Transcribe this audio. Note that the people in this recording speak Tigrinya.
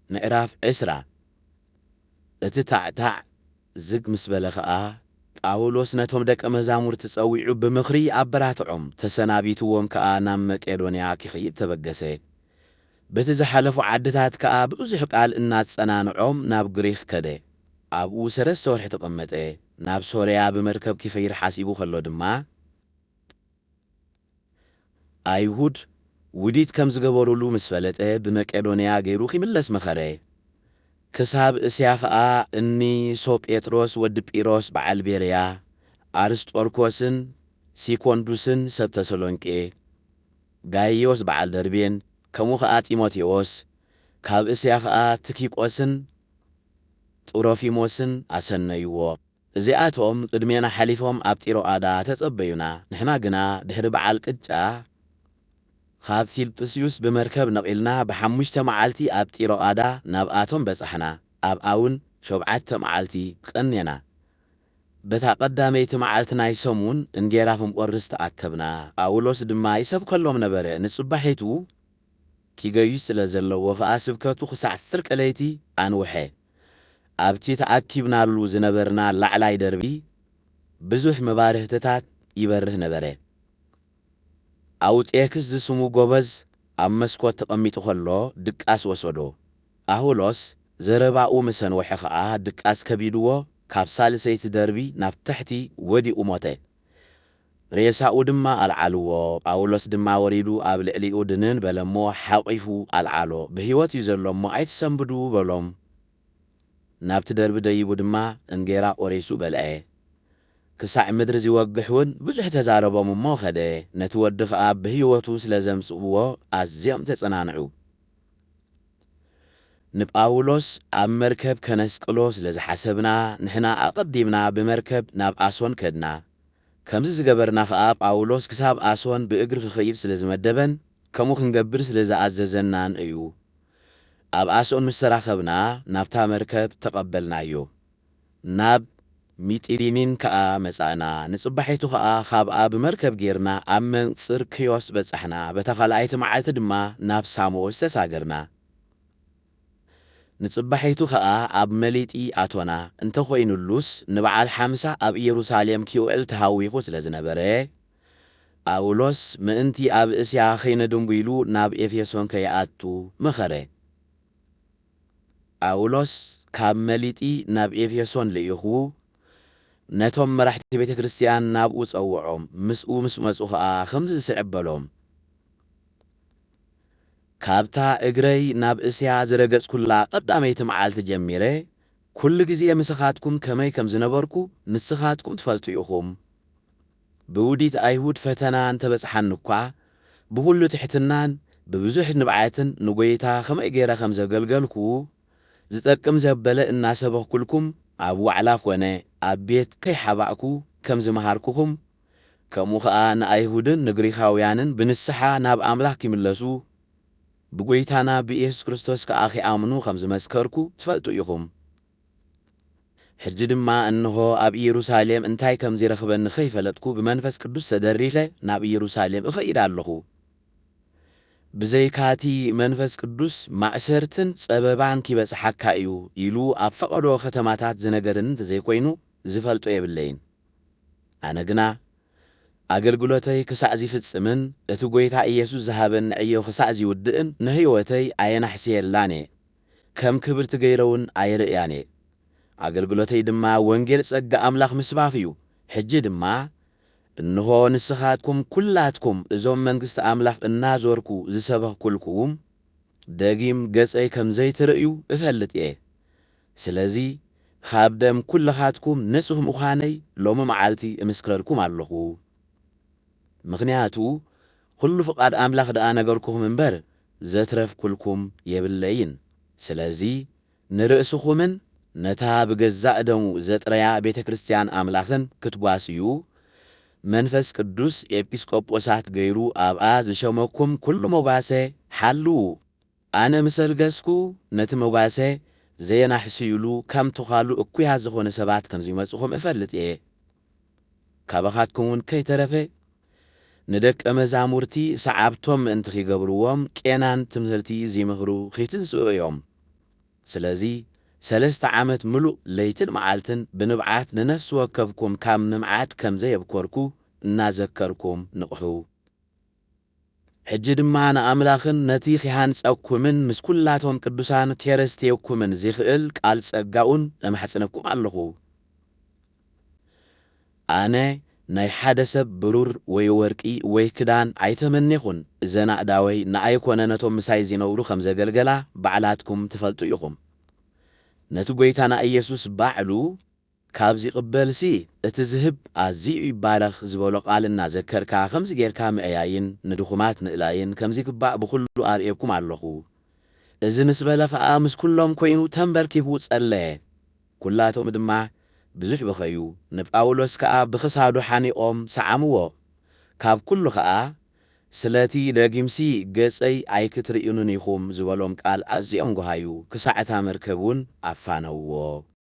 ምዕራፍ 10 እትታዕታዕ ዝግ ምስ በለኸኣ ጳውሎስ ነቶም ደቀ መዛሙርት ጸዊዑ ብምኽሪ ኣበራትዖም ተሰናቢትዎም ከኣ ናብ መቄዶንያ ክኸይድ ተበገሰ። በቲ ዝሓለፉ ዓድታት ከኣ ብብዙሕ ቃል እናጸናንዖም ናብ ግሪክ ከደ። ኣብኡ 3 ወርሒ ተቐመጠ። ናብ ሶርያ ብመርከብ ክኸይድ ሓሲቡ ከሎ ድማ ኣይሁድ ውዲት ከም ዝገበሩሉ ምስ ፈለጠ ብመቄዶንያ ገይሩ ኺምለስ መኸረ። ክሳብ እስያ ኸኣ እኒ ሶጴጥሮስ ወዲ ጲሮስ በዓል ቤርያ፣ ኣርስጦርኮስን ሲኮንዱስን ሰብ ተሰሎንቄ፣ ጋይዮስ በዓል ደርቤን፣ ከምኡ ኸኣ ጢሞቴዎስ፣ ካብ እስያ ኸኣ ትኪቆስን ጥሮፊሞስን ኣሰነይዎ። እዚኣቶም ቅድሜና ሓሊፎም ኣብ ጢሮኣዳ ተጸበዩና። ንሕና ግና ድሕሪ በዓል ቅጫ ካብ ፊልጵስዩስ ብመርከብ ነቒልና ብ5 መዓልቲ ኣብ ጢሮኣዳ ናብኣቶም በጻሕና። ኣብኣውን 7 መዓልቲ ቀኔና። በታ ቀዳመይቲ መዓልቲ ናይ ሰሙን እንጌራ ፍምቈርስ ተኣከብና። ጳውሎስ ድማ ይሰብከሎም ነበረ። ንጽባሒቱ ኪገዩስ ስለ ዘለዎ ኸኣ ስብከቱ ክሳዕ ፍርቂ ለይቲ ኣንውሐ። ኣብቲ ተኣኪብናሉ ዝነበርና ላዕላይ ደርቢ ብዙሕ መባርህትታት ይበርህ ነበረ። ኣውጤክስ ዝስሙ ጎበዝ ኣብ መስኮት ተቐሚጡ ኸሎ ድቃስ ወሰዶ። ጳውሎስ ዘረባኡ ምስ ኣንወሐ ኸኣ ድቃስ ከቢድዎ ካብ ሳልሰይቲ ደርቢ ናብ ታሕቲ ወዲኡ ሞተ። ሬሳኡ ድማ ኣልዓልዎ። ጳውሎስ ድማ ወሪዱ ኣብ ልዕሊኡ ድንን በለሞ ሓቒፉ ኣልዓሎ። ብሕይወት እዩ ዘሎ እሞ ኣይትሰንብዱ በሎም። ናብቲ ደርቢ ደይቡ ድማ እንጌራ ቖሪሱ በልዐ። ክሳዕ ምድሪ ዝወግሕ እውን ብዙሕ ተዛረቦም እሞ ኸደ። ነቲ ወዲ ኸኣ ብሕይወቱ ስለ ዘምጽእዎ ኣዝዮም ተጸናንዑ። ንጳውሎስ ኣብ መርከብ ከነስቅሎ ስለ ዝሓሰብና ንሕና ኣቐዲምና ብመርከብ ናብ ኣሶን ከድና። ከምዚ ዝገበርና ኸኣ ጳውሎስ ክሳብ ኣሶን ብእግሪ ክኸይድ ስለ ዝመደበን ከምኡ ክንገብር ስለ ዝኣዘዘናን እዩ። ኣብ ኣሶን ምስ ተራኸብና ናብታ መርከብ ተቐበልናዮ። ናብ ሚጢሊኒን ከኣ መጻእና። ንጽባሒቱ ኸኣ ካብኣ ብመርከብ ጌርና ኣብ መንጽር ክዮስ በጻሕና። በታ ኻልኣይቲ መዓልቲ ድማ ናብ ሳሞስ ተሳገርና። ንጽባሒቱ ኸኣ ኣብ መሊጢ ኣቶና። እንተኾይኑሉስ ንበዓል 50 ኣብ ኢየሩሳሌም ኪውዕል ተሃዊኹ ስለ ዝነበረ ጳውሎስ ምእንቲ ኣብ እስያ ኸይነድንቡ ኢሉ ናብ ኤፌሶን ከይኣቱ መኸረ። ጳውሎስ ካብ መሊጢ ናብ ኤፌሶን ልኢኹ ነቶም መራሕቲ ቤተ ክርስቲያን ናብኡ ጸውዖም። ምስኡ ምስ መጹ ኸኣ ከምዚ ዝስዕበሎም ካብታ እግረይ ናብ እስያ ዝረገጽኩላ ቀዳመይቲ መዓልቲ ጀሚረ ኩሉ ግዜ ምስኻትኩም ከመይ ከም ዝነበርኩ ንስኻትኩም ትፈልጡ ኢኹም። ብውዲት ኣይሁድ ፈተና እንተበጽሓኒ እኳ ብኹሉ ትሕትናን ብብዙሕ ንብዓትን ንጐይታ ኸመይ ገይረ ከም ዘገልገልኩ ዝጠቅም ዘበለ እናሰበኽኩልኩም ኣብ ዋዕላ ኮነ ኣብ ቤት ከይሓባእኩ ከም ዝመሃርኩኹም ከምኡ ኸኣ ንኣይሁድን ንግሪኻውያንን ብንስሓ ናብ ኣምላኽ ይምለሱ ብጐይታና ብኢየሱስ ክርስቶስ ከኣ ኺኣምኑ ከም ዝመስከርኩ ትፈልጡ ኢኹም። ሕጂ ድማ እንሆ ኣብ ኢየሩሳሌም እንታይ ከም ዝረኽበኒ ኸይፈለጥኩ ብመንፈስ ቅዱስ ተደሪለ ናብ ኢየሩሳሌም እኸይድ ኣለኹ። ብዘይካቲ መንፈስ ቅዱስ ማእሰርትን ጸበባን ኪበጽሓካ እዩ ኢሉ ኣብ ፈቐዶ ኸተማታት ዝነገርን እንተዘይኮይኑ ዝፈልጦ የብለይን። ኣነ ግና ኣገልግሎተይ ክሳዕ ዚፍጽምን እቲ ጐይታ ኢየሱስ ዝሃበኒ ዕዮ ክሳዕ ዚውድእን ንሕይወተይ ኣየናሕስየላን እየ። ከም ክብርቲ ገይረውን ኣይርእያን እየ። ኣገልግሎተይ ድማ ወንጌል ጸጋ ኣምላኽ ምስባኽ እዩ። ሕጂ ድማ እንሆ ንስኻትኩም ኲላትኩም እዞም መንግሥቲ ኣምላኽ እናዞርኩ ዝሰበኽኩልኩም ደጊም ገጸይ ከም ዘይትርእዩ እፈልጥ እየ። ስለዚ ካብ ደም ኲልኻትኩም ንጹህ ምዃነይ ሎሚ መዓልቲ እምስክረልኩም ኣለኹ። ምኽንያቱ ኲሉ ፍቓድ ኣምላኽ ደኣ ነገርኩኹም እምበር ዘትረፍኩልኩም የብለይን። ስለዚ ንርእስኹምን ነታ ብገዛእ ደሙ ዘጥረያ ቤተ ክርስቲያን ኣምላኽን ክትጓስዩ መንፈስ ቅዱስ ኤጲስቆጶሳት ገይሩ ኣብኣ ዝሸመኩም ኲሉ መጓሰ ሓልዉ። ኣነ ምሰልገስኩ ነቲ መጓሰ ዘየናሕስዩሉ ከም ትኻሉ እኩያት ዝኾነ ሰባት ከም ዝመጽኹም እፈልጥ እየ። ካባኻትኩምን ከይተረፈ ንደቀ መዛሙርቲ ሰዓብቶም ምእንቲ ኺገብርዎም ቄናን ትምህርቲ ዚምኽሩ ኺትንስኡ እዮም። ስለዚህ 3 ዓመት ምሉእ ለይትን መዓልትን ብንብዓት ንነፍሲ ወከፍኩም ካብ ንምዓት ከም ዘየብኰርኩ እናዘከርኩም ንቕሑ። ሕጂ ድማ ንኣምላኽን ነቲ ኺሃንጸኩምን ምስ ኲላቶም ቅዱሳን ከረስቴየኩምን ዚኽእል ቃል ጸጋኡን እማሕጽነኩም ኣለኹ። ኣነ ናይ ሓደ ሰብ ብሩር ወይ ወርቂ ወይ ክዳን ኣይተመኒኹን። እዘን ኣእዳወይ ንኣይኮነ ነቶም ምሳይ ዚነብሩ ከም ዘገልገላ ባዕላትኩም ትፈልጡ ኢኹም። ነቲ ጐይታና ኢየሱስ ባዕሉ ካብዚ ቕበልሲ እቲ ዝህብ ኣዝዩ ይባረኽ ዝበሎ ቃል እናዘከርካ ከምዚ ጌርካ ምእያይን ንድኹማት ምእላይን ከምዚ ግባእ ብኹሉ ኣርእየኩም ኣለኹ። እዚ ምስ በለ ኸዓ ምስ ኩሎም ኮይኑ ተንበርኪኹ ጸለየ። ኲላቶም ድማ ብዙሕ በኸዩ። ንጳውሎስ ከዓ ብኽሳዱ ሓኒቖም ሰዓምዎ። ካብ ኩሉ ከዓ ስለቲ ለጊምሲ ገጸይ ኣይክትርእዩንን ኢኹም ዝበሎም ቃል ኣዝዮም ጐሃዩ። ክሳዕታ መርከብ እውን ኣፋነውዎ።